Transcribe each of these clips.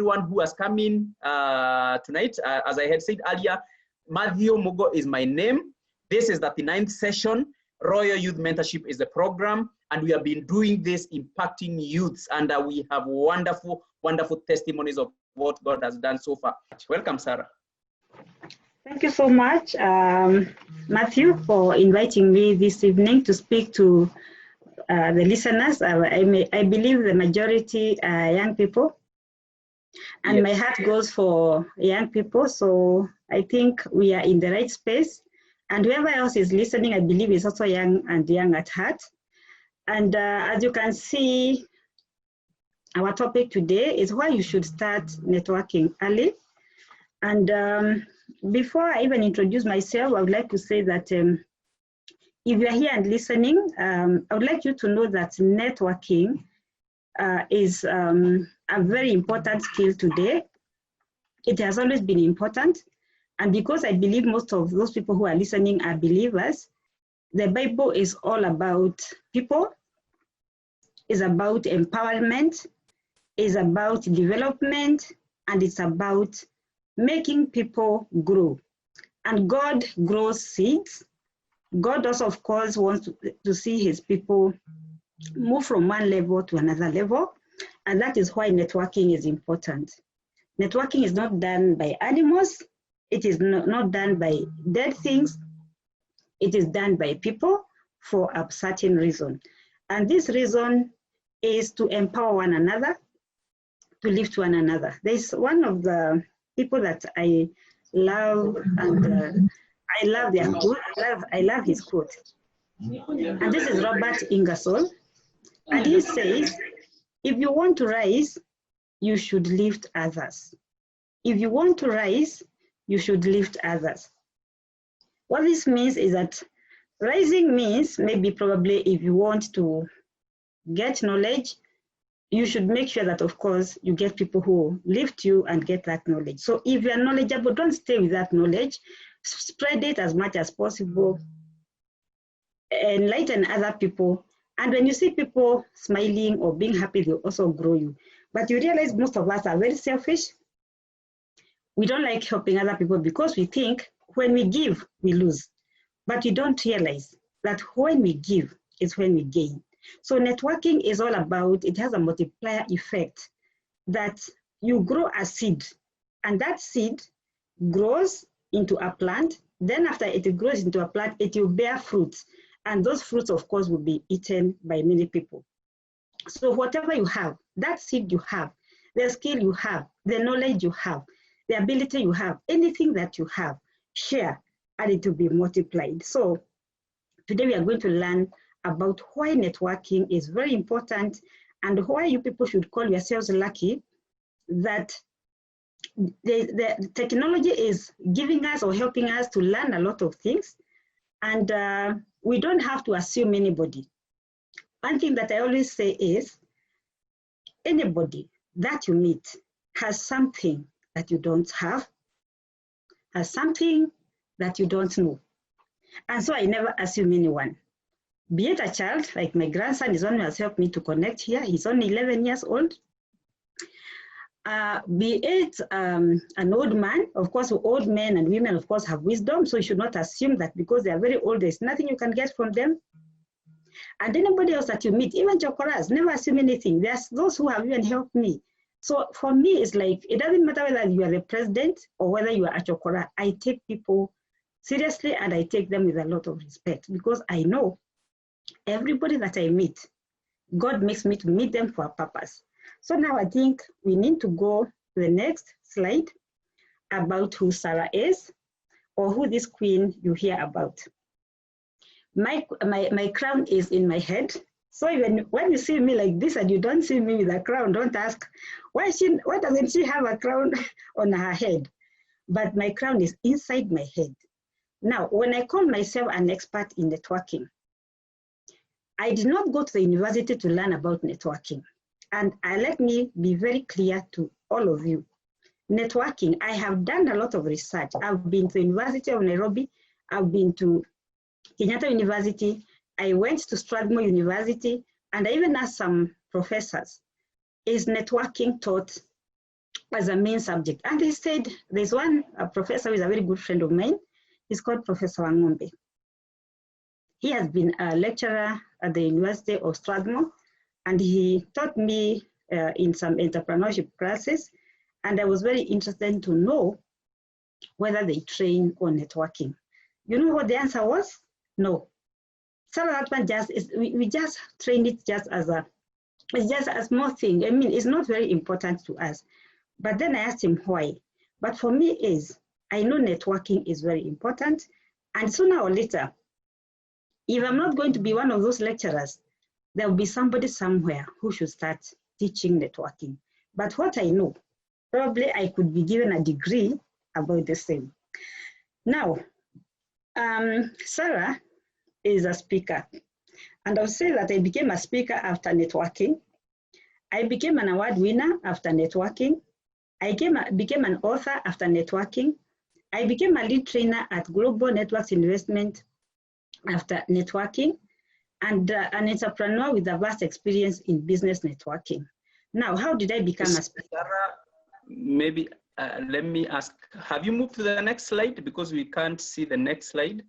everyone who has come in tonight. As I had said earlier, Matthew Mugo is my name. This is the 39th session. Royal Youth Mentorship is the program, and we have been doing this impacting youths, and we have wonderful, wonderful testimonies of what God has done so far. Welcome, Sarah. Thank you so much, Matthew, for inviting me this evening to speak to the listeners. I believe the majority are young people, and yes, my heart goes for young people, so I think we are in the right space. And whoever else is listening, I believe is also young and young at heart. And as you can see, our topic today is why you should start networking early. And before I even introduce myself, I would like to say that if you're here and listening, I would like you to know that networking is a very important skill today. It has always been important. And because I believe most of those people who are listening are believers, the Bible is all about people, is about empowerment, is about development, and it's about making people grow. And God grows seeds. God also, of course, wants to see his people move from one level to another level. And that is why networking is important. Networking is not done by animals. It is not done by dead things. It is done by people for a certain reason. And this reason is to empower one another, to lift one another. There's one of the people that I love, and I love their quote. I love his quote. And this is Robert Ingersoll. And he says, if you want to rise, you should lift others. If you want to rise, you should lift others. What this means is that rising means maybe probably if you want to get knowledge, you should make sure that, of course, you get people who lift you and get that knowledge. So if you are knowledgeable, don't stay with that knowledge. Spread it as much as possible. Enlighten other people. And when you see people smiling or being happy, they'll also grow you. But you realize most of us are very selfish. We don't like helping other people because we think when we give, we lose. But you don't realize that when we give is when we gain. So networking is all about, it has a multiplier effect that you grow a seed, and that seed grows into a plant. Then after it grows into a plant, it will bear fruits. And those fruits, of course, will be eaten by many people. So whatever you have, that seed you have, the skill you have, the knowledge you have, the ability you have, anything that you have, share, and it will be multiplied. So today we are going to learn about why networking is very important and why you people should call yourselves lucky that the technology is giving us or helping us to learn a lot of things, and we don't have to assume anybody. One thing that I always say is, anybody that you meet has something that you don't have, has something that you don't know. And so I never assume anyone. Be it a child, like my grandson is one who has helped me to connect here. He's only 11 years old. Be it an old man. Of course, old men and women, of course, have wisdom. So you should not assume that because they are very old, there's nothing you can get from them. And anybody else that you meet, even chokoras, never assume anything. There's those who have even helped me. So for me, it's like, it doesn't matter whether you are the president or whether you are a chokora. I take people seriously and I take them with a lot of respect because I know everybody that I meet, God makes me to meet them for a purpose. So now I think we need to go to the next slide about who Sarah is or who this queen you hear about. My crown is in my head. So even when you see me like this and you don't see me with a crown, don't ask, why doesn't she have a crown on her head? But my crown is inside my head. Now, when I call myself an expert in networking, I did not go to the university to learn about networking. And let me be very clear to all of you. Networking, I have done a lot of research. I've been to the University of Nairobi. I've been to Kenyatta University. I went to Strathmore University, and I even asked some professors, is networking taught as a main subject. And he said, there's one professor who is a very good friend of mine. He's called Professor Wangombe. He has been a lecturer at the University of Strathmore, and he taught me in some entrepreneurship classes. And I was very interested to know whether they train on networking. You know what the answer was? No. So that one just is, we just train it just as it's just a small thing. I mean, it's not very important to us. But then I asked him why. But for me is, I know networking is very important. And sooner or later, if I'm not going to be one of those lecturers, there will be somebody somewhere who should start teaching networking. But what I know, probably I could be given a degree about the same. Now, Sarah is a speaker. And I'll say that I became a speaker after networking. I became an award winner after networking. I became an author after networking. I became a lead trainer at Global Networks Investment after networking, and an entrepreneur with a vast experience in business networking. Now, how did I become a speaker? Sarah, maybe let me ask, have you moved to the next slide? Because we can't see the next slide.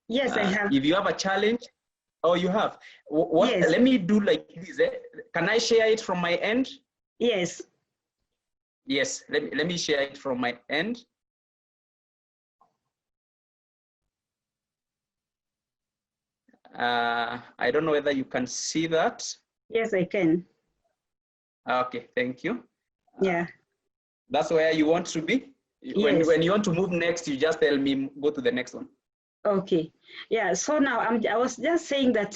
Yes, I have. If you have a challenge, oh, you have. What? Yes. Let me do like this. Can I share it from my end? Yes. Yes, let me share it from my end. I don't know whether you can see that. Yes, I can. Okay, thank you. Yeah. That's where you want to be? Yes. When you want to move next, you just tell me, go to the next one. Okay. Yeah, so now I was just saying that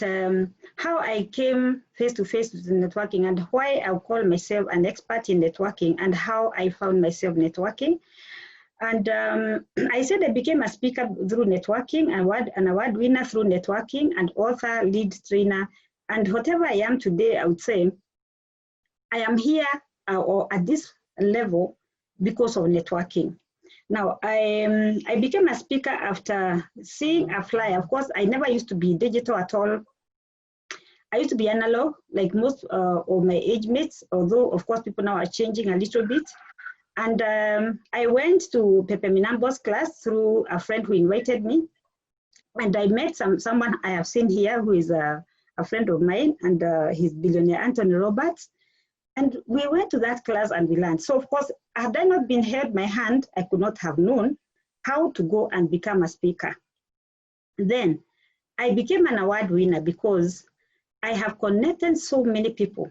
how I came face to face with networking and why I call myself an expert in networking and how I found myself networking. And I said I became a speaker through networking, an award winner through networking, and author, lead trainer. And whatever I am today, I would say I am here or at this level because of networking. Now, I became a speaker after seeing a flyer. Of course, I never used to be digital at all. I used to be analog, like most of my age mates, although, of course, people now are changing a little bit. And I went to Pepe Minambo's class through a friend who invited me. And I met someone I have seen here who is a friend of mine, and he's billionaire Anthony Roberts. And we went to that class and we learned. So of course, had I not been held my hand, I could not have known how to go and become a speaker. Then I became an award winner because I have connected so many people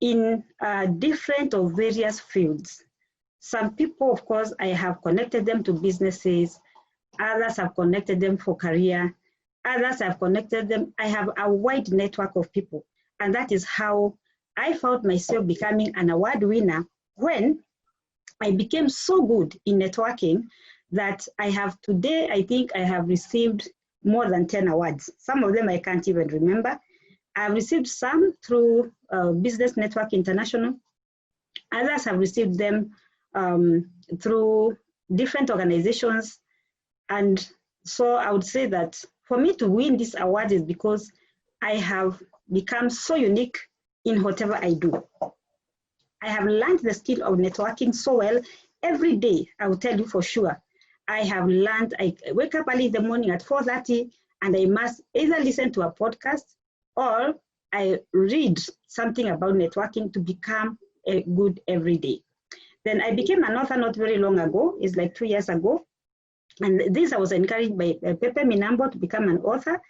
in different or various fields. Some people, of course, I have connected them to businesses. Others have connected them for career. Others have connected them. I have a wide network of people. And that is how I found myself becoming an award winner when I became so good in networking that I have today, I think I have received more than 10 awards. Some of them I can't even remember. I've received some through Business Network International. Others have received them through different organizations. And so I would say that for me to win this award is because I have become so unique in whatever I do. I have learned the skill of networking so well. Every day, I will tell you for sure, I have learned, I wake up early in the morning at 4:30 and I must either listen to a podcast or I read something about networking to become good every day. Then I became an author not very long ago, it's like 2 years ago. And this I was encouraged by Pepe Minambo to become an author.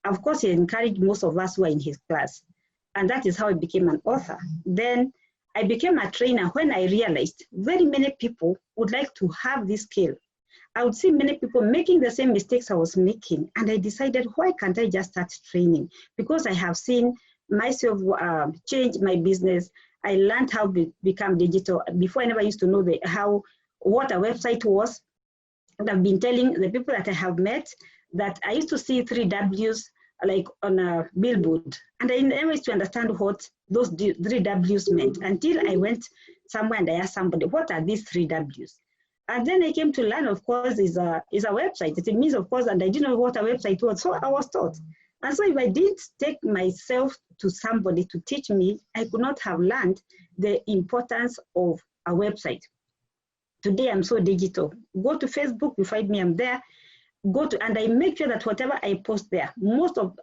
Of course, he encouraged most of us who were in his class. And that is how I became an author. Then I became a trainer when I realized very many people would like to have this skill. I would see many people making the same mistakes I was making. And I decided, why can't I just start training? Because I have seen myself change my business. I learned how to become digital. Before, I never used to know what a website was. And I've been telling the people that I have met that I used to see 3 W's like on a billboard. And I never used to understand what those 3 W's meant until I went somewhere and I asked somebody, what are these 3 W's? And then I came to learn, of course, is a website. It means, of course, and I didn't know what a website was, so I was taught. And so if I didn't take myself to somebody to teach me, I could not have learned the importance of a website. Today, I'm so digital. Go to Facebook, you find me, I'm there. And I make sure that whatever I post there,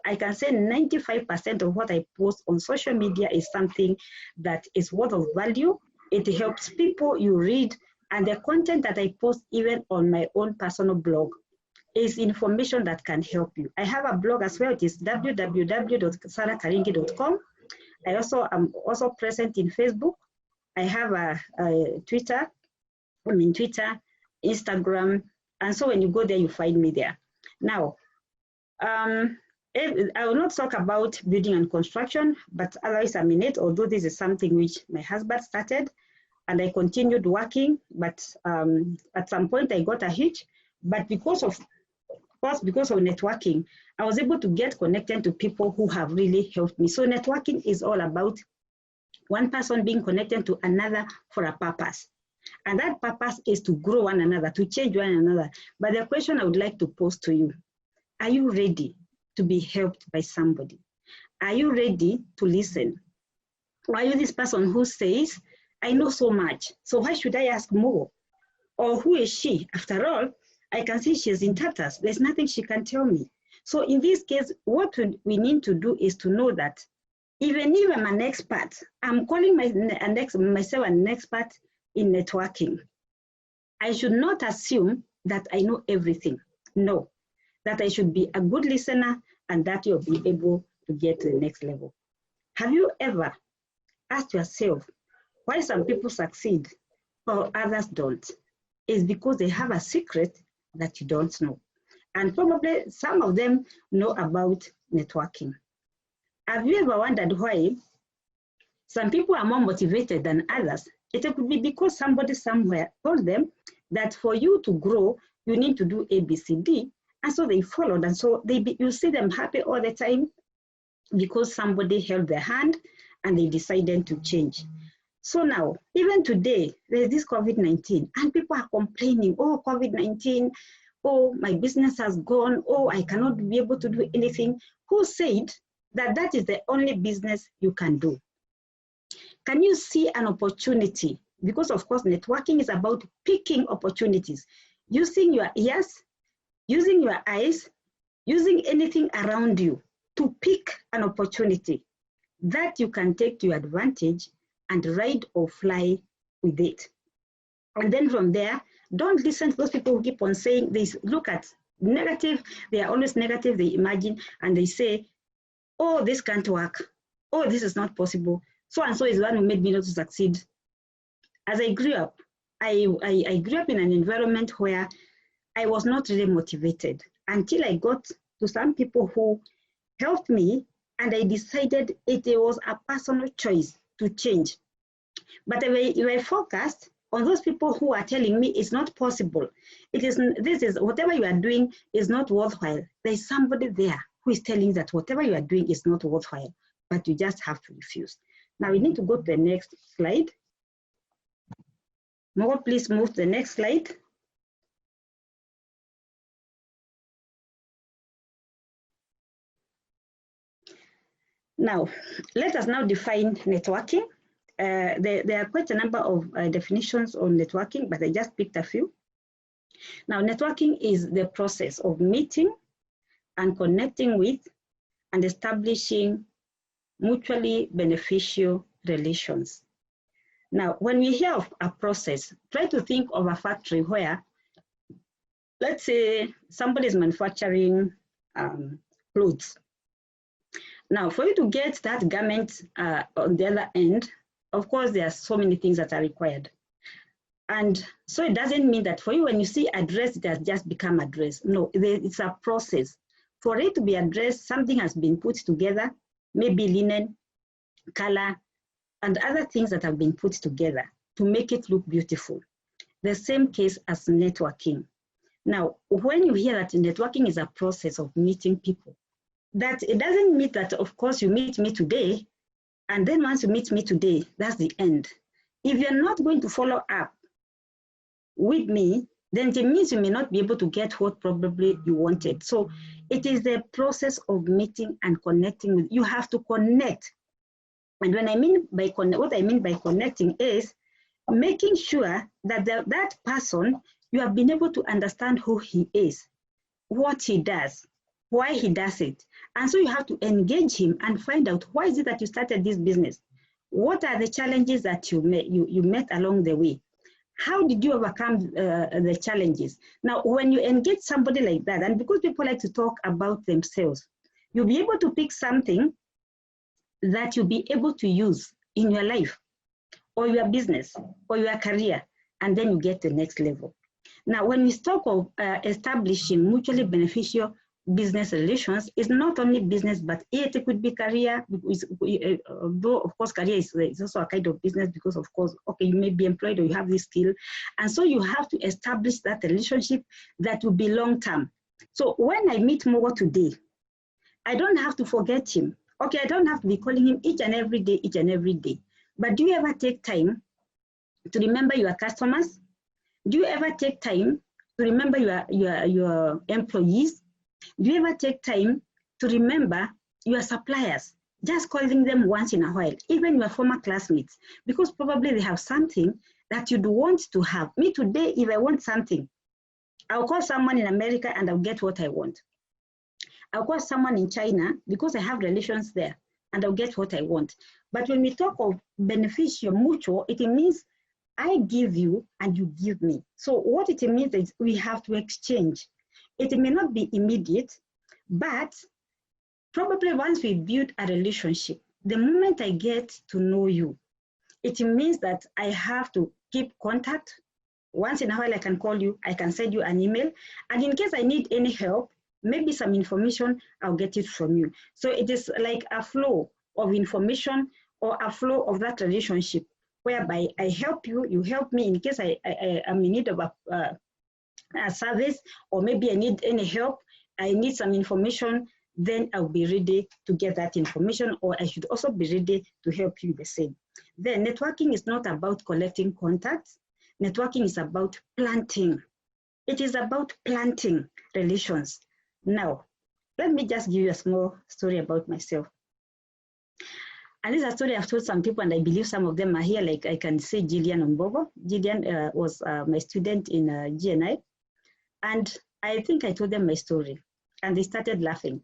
I can say 95% of what I post on social media is something that is worth of value. It helps people, you read, and the content that I post even on my own personal blog is information that can help you. I have a blog as well. It is www.sarahkiringi.com. I am also present in Facebook. I have a Twitter, Instagram, and so when you go there, you find me there. Now, I will not talk about building and construction, but otherwise I'm in it, although this is something which my husband started, and I continued working, but at some point I got a hitch, but because of networking, I was able to get connected to people who have really helped me. So networking is all about one person being connected to another for a purpose. And that purpose is to grow one another, to change one another. But the question I would like to pose to you, are you ready to be helped by somebody? Are you ready to listen? Or are you this person who says, I know so much, so why should I ask more? Or who is she? After all, I can see she's in tatters. There's nothing she can tell me. So in this case, what we need to do is to know that even if I'm an expert, I'm calling myself an expert in networking. I should not assume that I know everything. No, that I should be a good listener and that you'll be able to get to the next level. Have you ever asked yourself why some people succeed or others don't? It's because they have a secret that you don't know. And probably some of them know about networking. Have you ever wondered why some people are more motivated than others? It could be because somebody somewhere told them that for you to grow, you need to do A, B, C, D. And so they followed. And so you see them happy all the time because somebody held their hand and they decided to change. So now, even today, there's this COVID-19 and people are complaining, oh, COVID-19, oh, my business has gone, oh, I cannot be able to do anything. Who said that that is the only business you can do? Can you see an opportunity? Because of course, networking is about picking opportunities, using your ears, using your eyes, using anything around you to pick an opportunity that you can take to your advantage and ride or fly with it. And then from there, don't listen to those people who keep on saying this. Look at negative, they are always negative, they imagine, and they say, oh, this can't work. Oh, this is not possible. So and so is the one who made me not to succeed. As I grew up, I grew up in an environment where I was not really motivated until I got to some people who helped me, and I decided it was a personal choice to change. But if I focused on those people who are telling me it's not possible, whatever you are doing is not worthwhile. There's somebody there who is telling you that whatever you are doing is not worthwhile, but you just have to refuse. Now we need to go to the next slide. Mo, please move to the next slide. Now, let us now define networking. There are quite a number of definitions on networking, but I just picked a few. Now, networking is the process of meeting and connecting with and establishing mutually beneficial relations. Now, when we hear a process, try to think of a factory where, let's say, somebody is manufacturing clothes. Now, for you to get that garment on the other end, of course, there are so many things that are required. And so it doesn't mean that for you, when you see a dress, it has just become a dress. No, it's a process. For it to be a dress, something has been put together, maybe linen, color, and other things that have been put together to make it look beautiful. The same case as networking. Now, when you hear that networking is a process of meeting people, that it doesn't mean that, of course, you meet me today, and then once you meet me today, that's the end. If you're not going to follow up with me, then it means you may not be able to get what probably you wanted. So it is the process of meeting and connecting with. You have to connect. And when I mean by what I mean by connecting is making sure that that person, you have been able to understand who he is, what he does, why he does it. And so you have to engage him and find out, why is it that you started this business? What are the challenges that you met along the way? How did you overcome the challenges? Now, when you engage somebody like that, and because people like to talk about themselves, you'll be able to pick something that you'll be able to use in your life or your business or your career, and then you get the next level. Now, when we talk of establishing mutually beneficial business relations, it's not only business, but it could be career, though of course career is also a kind of business, because of course, okay, you may be employed or you have this skill. And so you have to establish that relationship that will be long-term. So when I meet Mogo today, I don't have to forget him. Okay, I don't have to be calling him each and every day. But do you ever take time to remember your customers? Do you ever take time to remember your employees? Do you ever take time to remember your suppliers? Just calling them once in a while, even your former classmates, because probably they have something that you'd want to have. Me today, if I want something, I'll call someone in America and I'll get what I want. I'll call someone in China because I have relations there and I'll get what I want. But when we talk of beneficial mutual, it means I give you and you give me. So what it means is we have to exchange. It may not be immediate, but probably once we build a relationship, the moment I get to know you, it means that I have to keep contact. Once in a while I can call you, I can send you an email, and in case I need any help, maybe some information, I'll get it from you. So it is like a flow of information or a flow of that relationship, whereby I help you, you help me in case I am in need of a service, or maybe I need any help, I need some information, then I'll be ready to get that information, or I should also be ready to help you the same. Then networking is not about collecting contacts. Networking is about planting. It is about planting relations. Now, let me just give you a small story about myself. And this is a story I've told some people, and I believe some of them are here, like I can say Jillian Ombogo. Jillian was my student in GNI. And I think I told them my story, and they started laughing.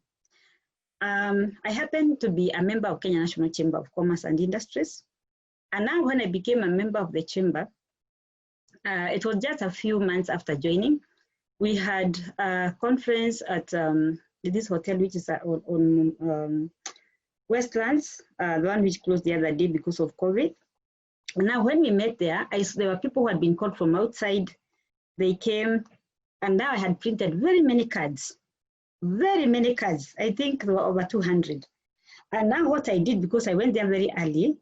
I happened to be a member of Kenya National Chamber of Commerce and Industries. And now when I became a member of the chamber, it was just a few months after joining. We had a conference at this hotel, which is on Westlands, the one which closed the other day because of COVID. And now when we met there, there were people who had been called from outside. They came, and now I had printed very many cards. I think there were over 200. And now what I did, because I went there very early,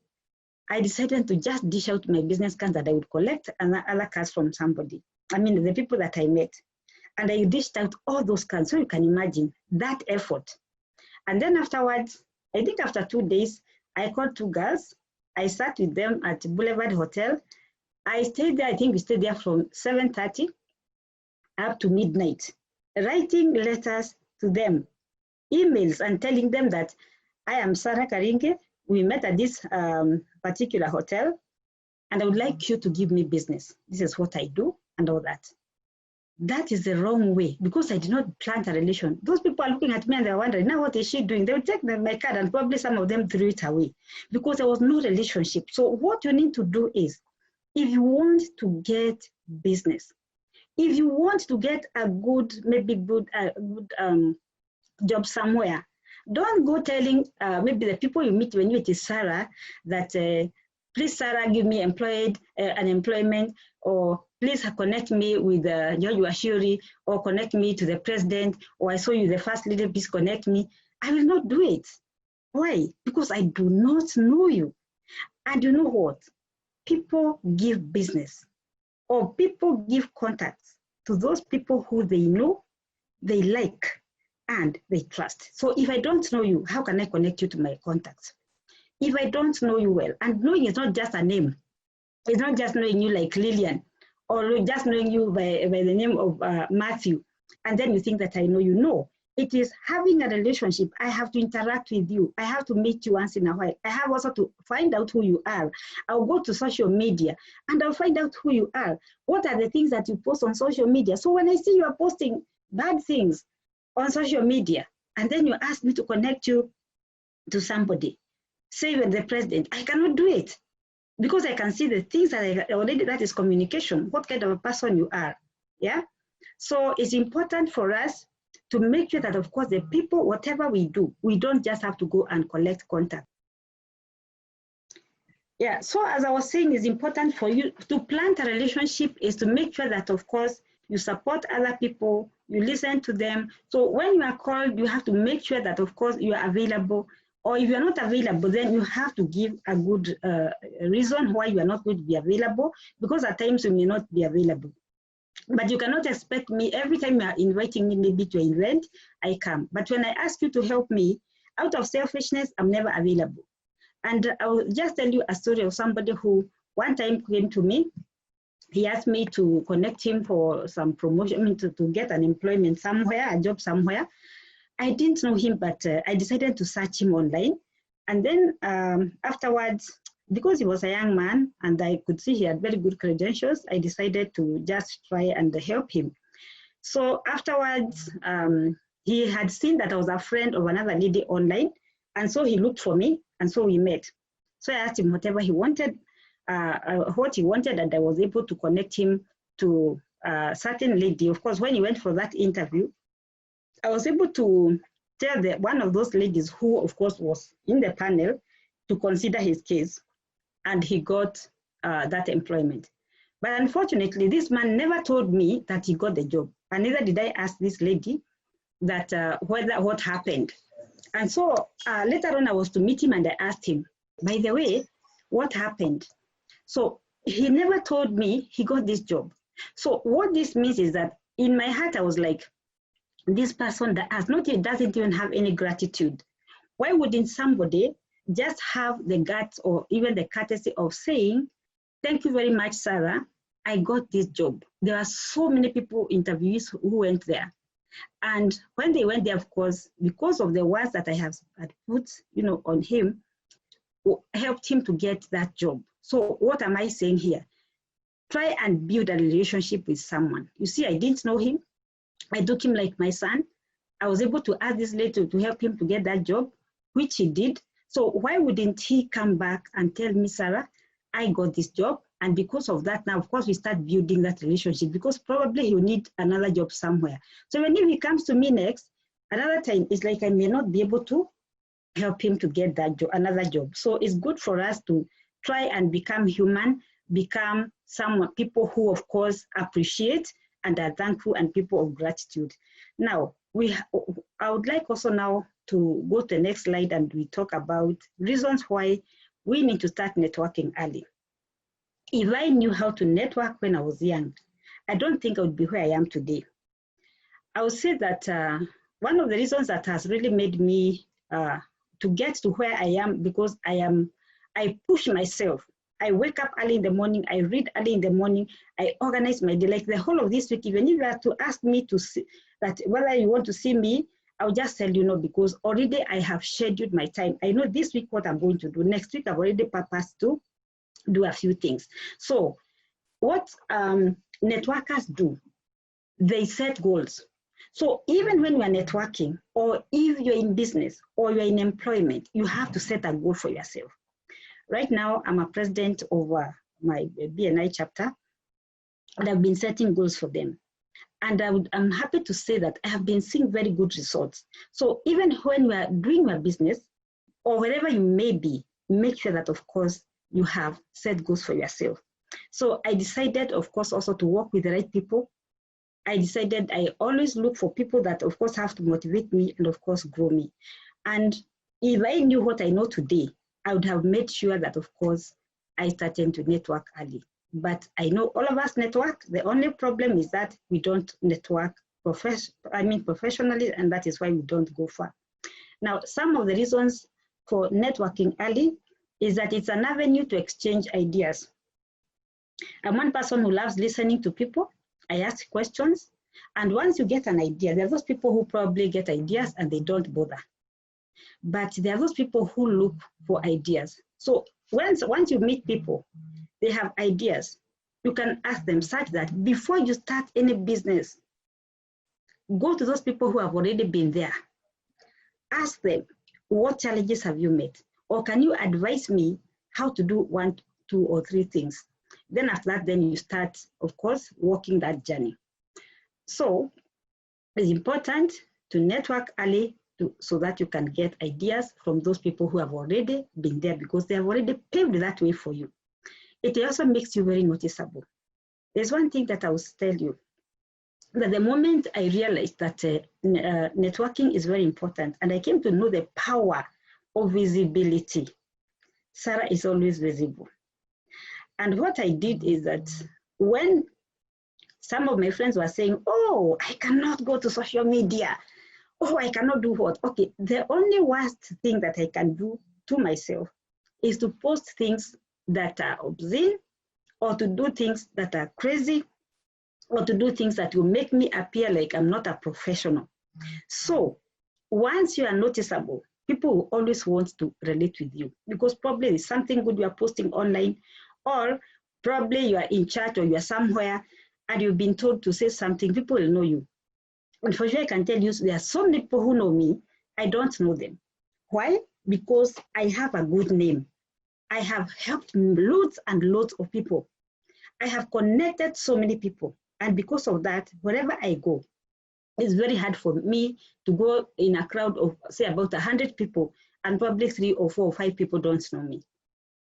I decided to just dish out my business cards that I would collect and other cards from somebody. I mean, the people that I met. And I dished out all those cards. So you can imagine that effort. And then afterwards, I think after 2 days, I called 2 girls. I sat with them at Boulevard Hotel. I stayed there, I think we stayed there from 7:30 up to midnight, writing letters to them, emails, and telling them that I am Sarah Kiringi. We met at this particular hotel, and I would like you to give me business. This is what I do, and all that. That is the wrong way, because I did not plant a relation. Those people are looking at me and they're wondering, now what is she doing? They will take my card, and probably some of them threw it away because there was no relationship. So what you need to do is, if you want to get business, if you want to get a good, job somewhere, don't go telling maybe the people you meet when you meet Sarah that please Sarah, give me unemployment, or please connect me with George Washuri, or connect me to the president, or I saw you the first lady, please connect me. I will not do it. Why? Because I do not know you. And you know what? People give business, or people give contacts to those people who they know, they like, and they trust. So if I don't know you, how can I connect you to my contacts? If I don't know you well, and knowing is not just a name. It's not just knowing you like Lillian, or just knowing you by the name of Matthew, and then you think that I know you. No, It is having a relationship. I have to interact with you. I have to meet you once in a while. I have also to find out who you are. I'll go to social media and I'll find out who you are. What are the things that you post on social media? So when I see you are posting bad things on social media, and then you ask me to connect you to somebody, say with the president, I cannot do it because I can see the things that I already, that is communication, what kind of a person you are, yeah? So it's important for us to make sure that, of course, the people, whatever we do, we don't just have to go and collect contact. Yeah, so as I was saying, it's important for you to plant a relationship is to make sure that, of course, you support other people, you listen to them. So when you are called, you have to make sure that, of course, you are available. Or if you're not available, then you have to give a good reason why you are not going to be available, because at times you may not be available. But you cannot expect me, every time you are inviting me maybe to an event, I come. But when I ask you to help me, out of selfishness, I'm never available. And I will just tell you a story of somebody who one time came to me. He asked me to connect him for some promotion, I mean, to get an employment somewhere, a job somewhere. I didn't know him, but I decided to search him online. And then afterwards, because he was a young man and I could see he had very good credentials, I decided to just try and help him. So afterwards, he had seen that I was a friend of another lady online. And so he looked for me and so we met. So I asked him whatever he wanted, what he wanted, and I was able to connect him to a certain lady. Of course, when he went for that interview, I was able to tell one of those ladies who, of course, was in the panel to consider his case, and he got that employment. But unfortunately, this man never told me that he got the job, and neither did I ask this lady that what happened. And so later on, I was to meet him, and I asked him, by the way, what happened? So he never told me he got this job. So what this means is that in my heart, I was like, this person that doesn't even have any gratitude. Why wouldn't somebody just have the guts or even the courtesy of saying, thank you very much, Sarah, I got this job. There are so many people, interviewees who went there. And when they went there, of course, because of the words that I had put, on him, helped him to get that job. So what am I saying here? Try and build a relationship with someone. You see, I didn't know him. I took him like my son. I was able to ask this lady to help him to get that job, which he did. So why wouldn't he come back and tell me, Sarah, I got this job. And because of that, now, of course, we start building that relationship because probably he'll need another job somewhere. So when he comes to me next, another time, it's like I may not be able to help him to get that job, another job. So it's good for us to try and become human, become people who, of course, appreciate and are thankful and people of gratitude. Now, I would like also now to go to the next slide and we talk about reasons why we need to start networking early. If I knew how to network when I was young, I don't think I would be where I am today. I would say that one of the reasons that has really made me to get to where I am, because I push myself. I wake up early in the morning, I read early in the morning, I organize my day. Like the whole of this week, even if you have to ask me to see that whether you want to see me, I'll just tell you no, because already I have scheduled my time. I know this week what I'm going to do. Next week, I've already purposed to do a few things. So what networkers do, they set goals. So even when you are networking, or if you're in business, or you're in employment, you have to set a goal for yourself. Right now, I'm a president of my BNI chapter, and I've been setting goals for them. And I'm happy to say that I have been seeing very good results. So even when you are doing your business, or wherever you may be, make sure that, of course, you have set goals for yourself. So I decided, of course, also to work with the right people. I decided I always look for people that, of course, have to motivate me and, of course, grow me. And if I knew what I know today, I would have made sure that, of course, I started to network early. But I know all of us network. The only problem is that we don't network professionally, and that is why we don't go far. Now, some of the reasons for networking early is that it's an avenue to exchange ideas. I'm one person who loves listening to people. I ask questions. And once you get an idea, there are those people who probably get ideas and they don't bother. But there are those people who look for ideas. So once you meet people, they have ideas, you can ask them such that before you start any business, go to those people who have already been there. Ask them, what challenges have you met? Or can you advise me how to do 1, 2, or 3 things? Then after that, then you start, of course, walking that journey. So it's important to network early so that you can get ideas from those people who have already been there, because they have already paved that way for you. It also makes you very noticeable. There's one thing that I will tell you, that the moment I realized that networking is very important, and I came to know the power of visibility. Sarah is always visible. And what I did is that when some of my friends were saying, oh, I cannot go to social media, oh, I cannot do what? Okay, the only worst thing that I can do to myself is to post things that are obscene, or to do things that are crazy, or to do things that will make me appear like I'm not a professional. So once you are noticeable, people will always want to relate with you, because probably there's something good you are posting online, or probably you are in chat or you are somewhere and you've been told to say something, people will know you. And for sure, I can tell you, there are so many people who know me, I don't know them. Why? Because I have a good name. I have helped loads and loads of people. I have connected so many people. And because of that, wherever I go, it's very hard for me to go in a crowd of, say, about 100 people, and probably 3 or 4 or 5 people don't know me.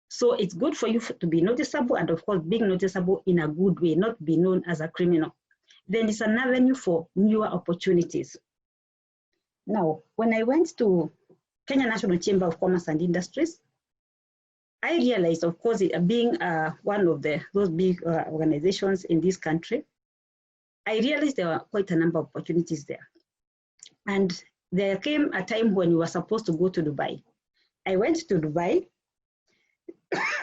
So it's good for you to be noticeable, and of course, being noticeable in a good way, not be known as a criminal. Then it's an avenue for newer opportunities. Now, when I went to Kenya National Chamber of Commerce and Industries, I realized, of course, being one of those big organizations in this country, I realized there were quite a number of opportunities there. And there came a time when we were supposed to go to Dubai. I went to Dubai,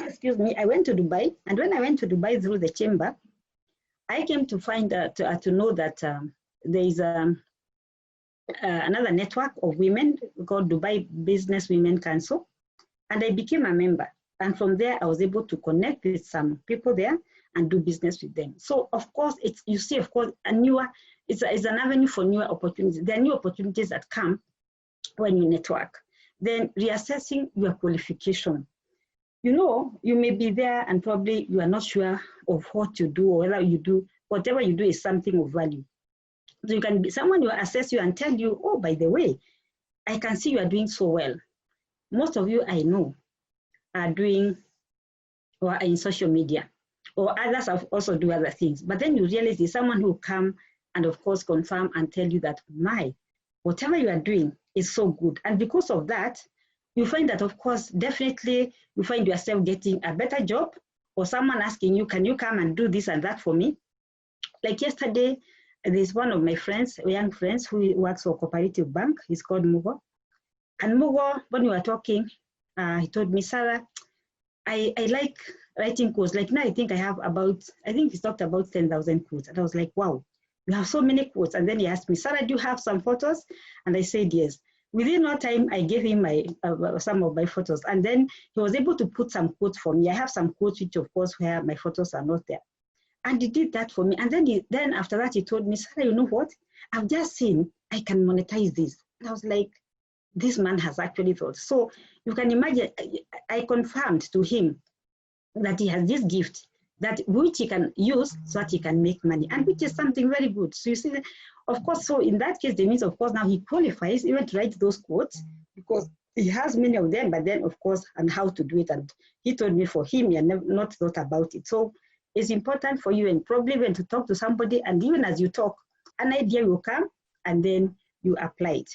excuse me, I went to Dubai, and when I went to Dubai through the chamber, I came to find to know that there is another network of women called Dubai Business Women Council, and I became a member. And from there, I was able to connect with some people there and do business with them. So of course, you see, of course, it's an avenue for newer opportunities. There are new opportunities that come when you network. Then reassessing your qualification. You know, you may be there and probably you are not sure of what you do, or whether whatever you do is something of value. So you can be someone will assess you and tell you, oh, by the way, I can see you are doing so well. Most of you I know are doing or are in social media, or others have also do other things. But then you realize there's someone who will come and of course confirm and tell you that, whatever you are doing is so good. And because of that, you find that, of course, definitely you find yourself getting a better job, or someone asking you, can you come and do this and that for me? Like yesterday, there's one of my friends, young friends, who works for a cooperative bank. He's called Mugo. And Mugo, when we were talking, he told me, Sarah, I like writing codes. Like now I think I have he's talked about 10,000 codes. And I was like, wow, you have so many quotes. And then he asked me, Sarah, do you have some photos? And I said, yes. Within no time, I gave him some of my photos. And then he was able to put some quotes for me. I have some quotes, which of course, where my photos are not there. And he did that for me. And then after that, he told me, Sarah, you know what? I've just seen I can monetize this. And I was like, this man has actually thought. So you can imagine, I confirmed to him that he has this gift which he can use so that he can make money, and which is something very good. So you see, of course, so in that case, it means, of course, now he qualifies even to write those quotes, because he has many of them, but then, of course, and how to do it. And he told me for him, he had not thought about it. So it's important for you, and probably when to talk to somebody, and even as you talk, an idea will come, and then you apply it.